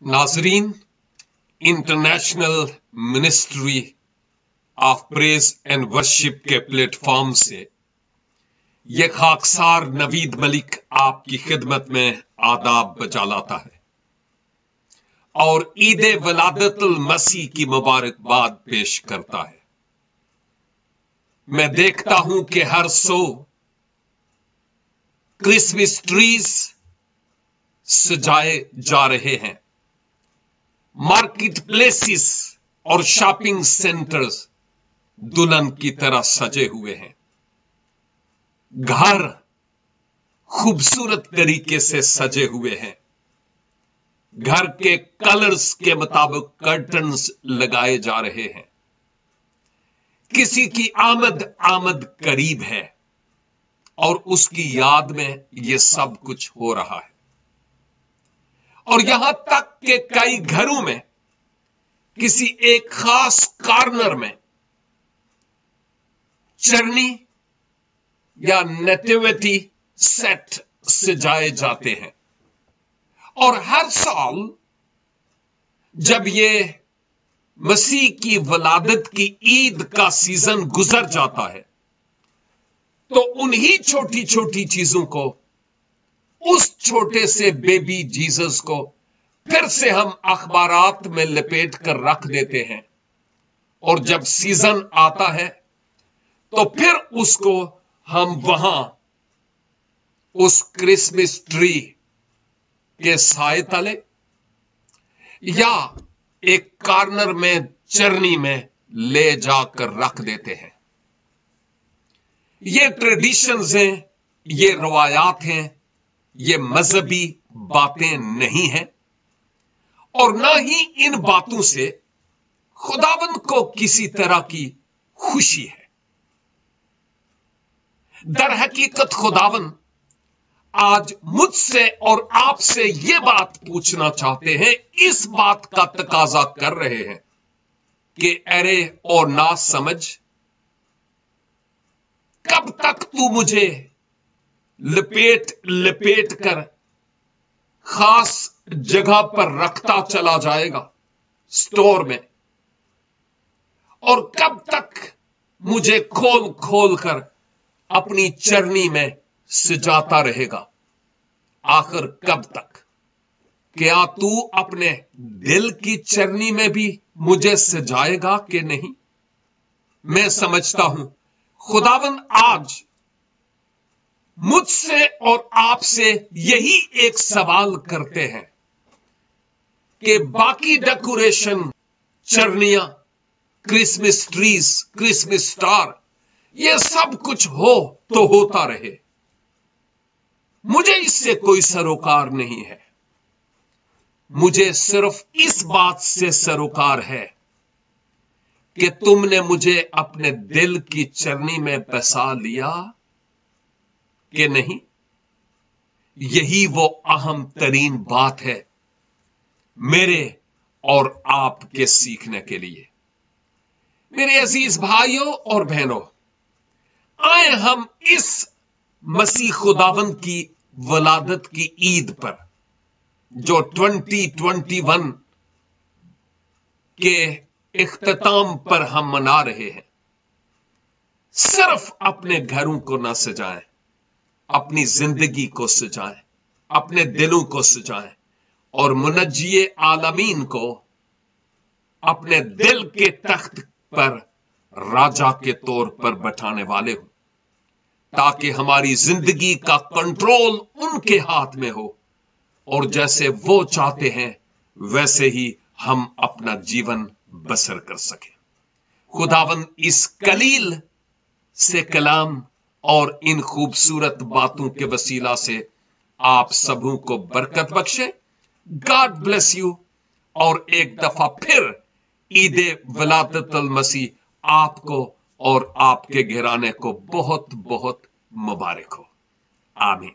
नाजरीन, international ministry of praise and worship के platform से यह खाकसार नवीद मलिक आपकी खिदमत में आदाब बजा लाता है और ईद वलादतुल मसीह की मुबारकबाद पेश करता है। मैं देखता हूं कि हर सो क्रिसमस ट्रीज सजाए जा रहे हैं। मार्केट प्लेसेस और शॉपिंग सेंटर्स दुल्हन की तरह सजे हुए हैं। घर खूबसूरत तरीके से सजे हुए हैं। घर के कलर्स के मुताबिक कर्टन्स लगाए जा रहे हैं। किसी की आमद करीब है और उसकी याद में यह सब कुछ हो रहा है। और यहां तक कि कई घरों में किसी एक खास कॉर्नर में चरनी या नेटिविटी सेट सजाए जाते हैं। और हर साल जब ये मसीह की वलादत की ईद का सीजन गुजर जाता है तो उन्हीं छोटी छोटी चीजों को, उस छोटे से बेबी जीसस को फिर से हम अखबारात में लपेट कर रख देते हैं। और जब सीजन आता है तो फिर उसको हम वहां उस क्रिसमस ट्री के साए तले या एक कॉर्नर में चरनी में ले जाकर रख देते हैं। ये ट्रेडिशंस हैं, ये रवायात हैं, ये मजहबी बातें नहीं हैं और ना ही इन बातों से खुदावंद को किसी तरह की खुशी है। दर हकीकत खुदावंद आज मुझसे और आपसे यह बात पूछना चाहते हैं, इस बात का तकाजा कर रहे हैं कि अरे और ना समझ, कब तक तू मुझे लपेट कर खास जगह पर रखता चला जाएगा स्टोर में, और कब तक मुझे खोल खोल कर अपनी चरनी में सजाता रहेगा। आखिर कब तक? क्या तू अपने दिल की चरनी में भी मुझे सजाएगा कि नहीं? मैं समझता हूं खुदावंद आज मुझसे और आपसे यही एक सवाल करते हैं कि बाकी डेकोरेशन, चरनियां, क्रिसमस ट्रीज, क्रिसमस स्टार, यह सब कुछ हो तो होता रहे, मुझे इससे कोई सरोकार नहीं है। मुझे सिर्फ इस बात से सरोकार है कि तुमने मुझे अपने दिल की चरनी में बसा लिया कि नहीं। यही वो अहम तरीन बात है मेरे और आपके सीखने के लिए। मेरे अजीज भाइयों और बहनों, आए हम इस मसीह खुदावंद की वलादत की ईद पर, जो 2021 के इख्तिताम पर हम मना रहे हैं, सिर्फ अपने घरों को न सजाएं, अपनी जिंदगी को सजाएं, अपने दिलों को सजाएं और मुनज्जिए आलमीन को अपने दिल के तख्त पर राजा के तौर पर बैठाने वाले हो, ताकि हमारी जिंदगी का कंट्रोल उनके हाथ में हो और जैसे वो चाहते हैं वैसे ही हम अपना जीवन बसर कर सकें। खुदावंद इस कलील से कलाम और इन खूबसूरत बातों के वसीला से आप सबों को बरकत बख्शे। God bless you. और एक दफा फिर ईद वलादतुल मसीह आपको और आपके घराने को बहुत बहुत मुबारक हो। आमीन।